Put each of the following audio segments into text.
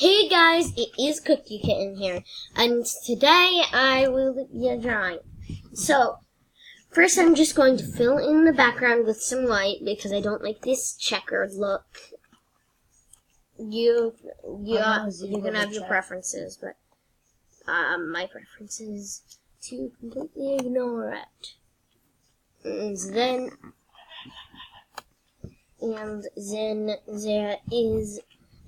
Hey guys, it is Cookie Kitten here, and today I will be drawing. So, first I'm just going to fill in the background with some white because I don't like this checkered look. You can have your preferences, but my preference is to completely ignore it. And then there is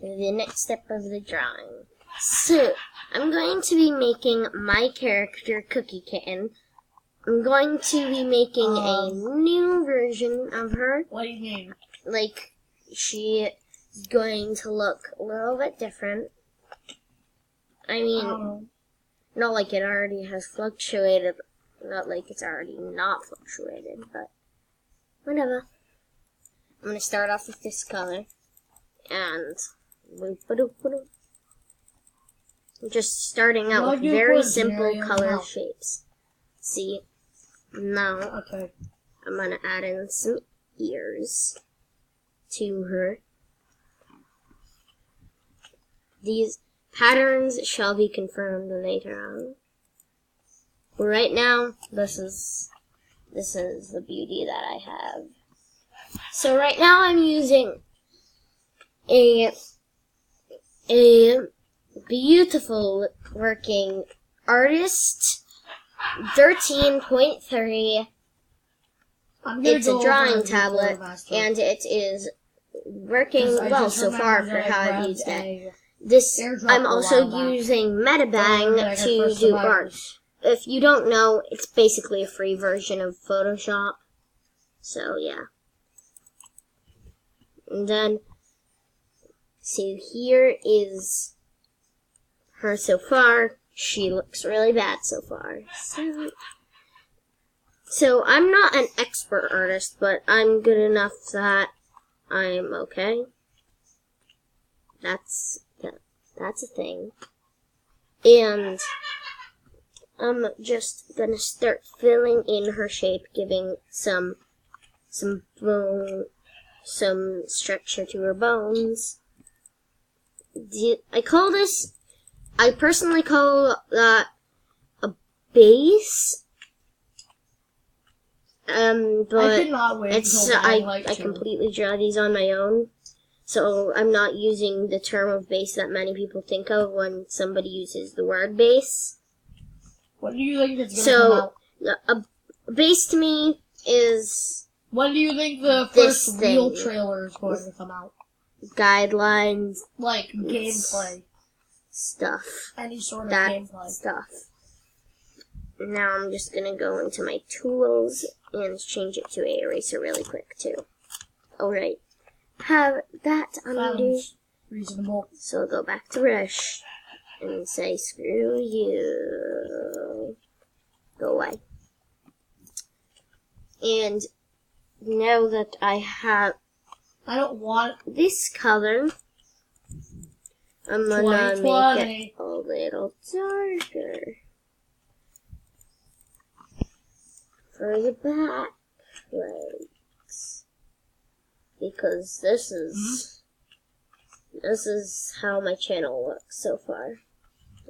the next step of the drawing. So, I'm going to be making my character, Cookie Kitten. I'm going to be making a new version of her. What do you mean? Like, she is going to look a little bit different. I mean, not like it already has fluctuated, not like it's already not fluctuated, but whatever. I'm going to start off with this color, and I'm just starting out with very simple color shapes. See, now I'm going to add in some ears to her. These patterns shall be confirmed later on. But right now, this is the beauty that I have. So right now I'm using a beautiful working artist 13.3. It's a drawing tablet, and it is working well so far for how I've used it. I'm also using Metabang to do art. If you don't know, it's basically a free version of Photoshop. So yeah. And then, see, here is her so far. She looks really bad so far. So I'm not an expert artist, but I'm good enough that I'm okay. That's a thing. And I'm just gonna start filling in her shape, giving some bone, some structure to her bones. I personally call that a base. But I could not wait until I completely draw these on my own. So I'm not using the term of base that many people think of when somebody uses the word base. What do you think it's going to come out? A base to me is... When do you think the first real trailer is going to come out? Guidelines. Like gameplay. Stuff. Any sort of gameplay. Stuff. Now I'm just going to go into my tools and change it to a eraser really quick too. Alright. Have that undo. Reasonable. So I'll go back to brush and say, screw you. Go away. And now that I have this color, I'm gonna make it a little darker for the back legs, because this is how my channel looks so far.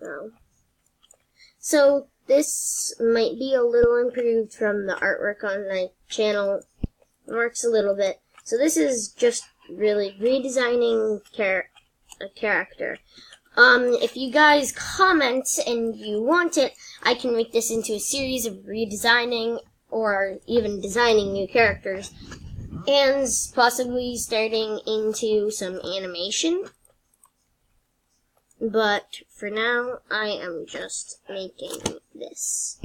Wow. So this might be a little improved from the artwork on my channel. It works a little bit. So this is just really redesigning a character. If you guys comment and you want it, I can make this into a series of redesigning or even designing new characters, and possibly starting into some animation. But for now, I am just making this.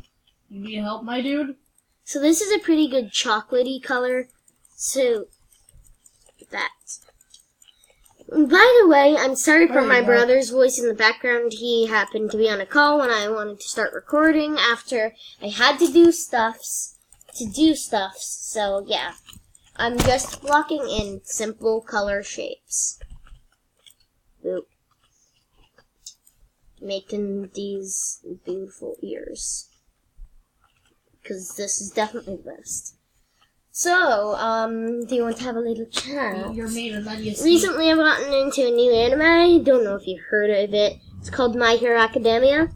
You need help, my dude? So this is a pretty good chocolatey color. So that. By the way, I'm sorry for my brother's voice in the background. He happened to be on a call when I wanted to start recording after I had to do stuffs. So yeah. I'm just blocking in simple color shapes. Boop. Making these beautiful ears. Because this is definitely the best. So, do you want to have a little chat? You're made and then you see. Recently I've gotten into a new anime. Don't know if you've heard of it. It's called My Hero Academia.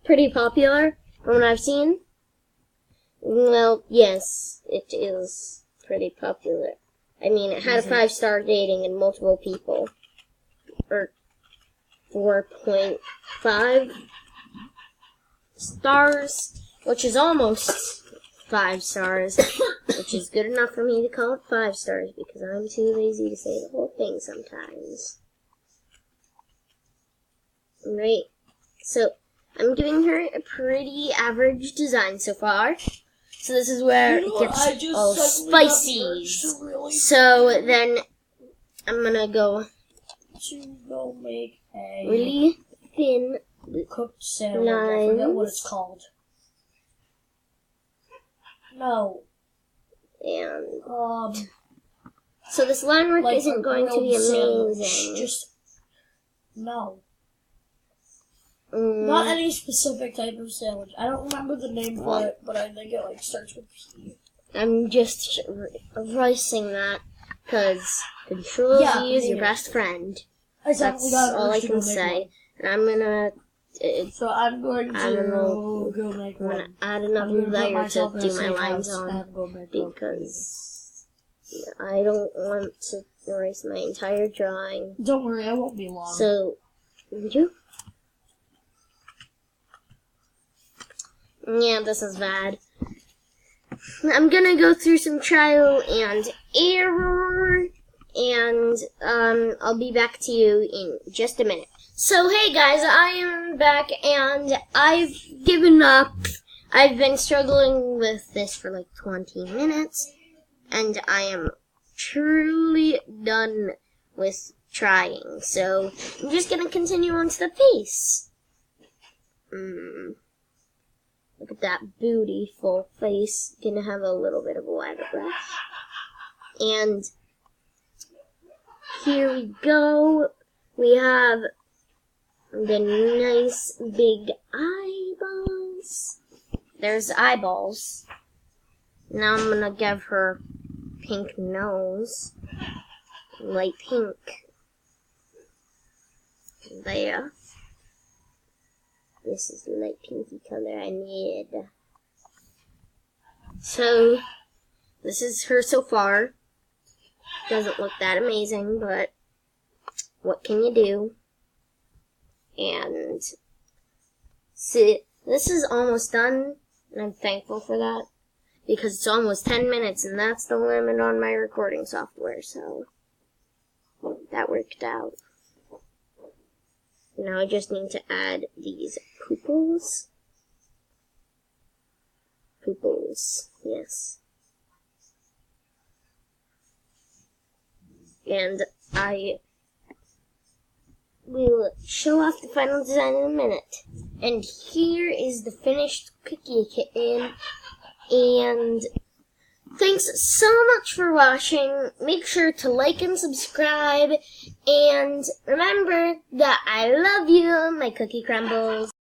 Pretty popular from what I've seen. Well, yes, it is pretty popular. I mean, it had a 5-star rating and multiple people. Or 4.5 stars, which is almost 5 stars, which is good enough for me to call it 5 stars because I'm too lazy to say the whole thing sometimes. Right, so I'm giving her a pretty average design so far. So this is where it gets all spicy. So then I'm gonna go make a really thin cooked salad. I forget what it's called. No. And so this line work isn't going to be amazing. Just no. Not any specific type of sandwich. I don't remember the name for it, but I think it starts with P. I'm just erasing that because Control Z is your best friend. That's all I can say. And I'm gonna. So I'm going to go make one. I'm gonna add another layer to do my lines on because I don't want to erase my entire drawing. Don't worry, I won't be long. So, would you? Yeah, this is bad. I'm gonna go through some trial and error, and I'll be back to you in just a minute. So, hey guys, I am back, and I've given up. I've been struggling with this for like 20 minutes, and I am truly done with trying. So, I'm just gonna continue on to the face. Look at that beautiful face. Gonna have a little bit of a wider brush. And here we go. We have the nice big eyeballs. There's eyeballs. Now I'm gonna give her pink nose. Light pink. There. This is the light pinky color I need. So, this is her so far. Doesn't look that amazing, but what can you do? And, see, this is almost done, and I'm thankful for that, because it's almost 10 minutes, and that's the limit on my recording software, so that worked out. Now I just need to add these pupils. Pupils, yes. And I will show off the final design in a minute. And here is the finished cookie kitten. And thanks so much for watching. Make sure to like and subscribe. And remember that I love you, my cookie crumbles.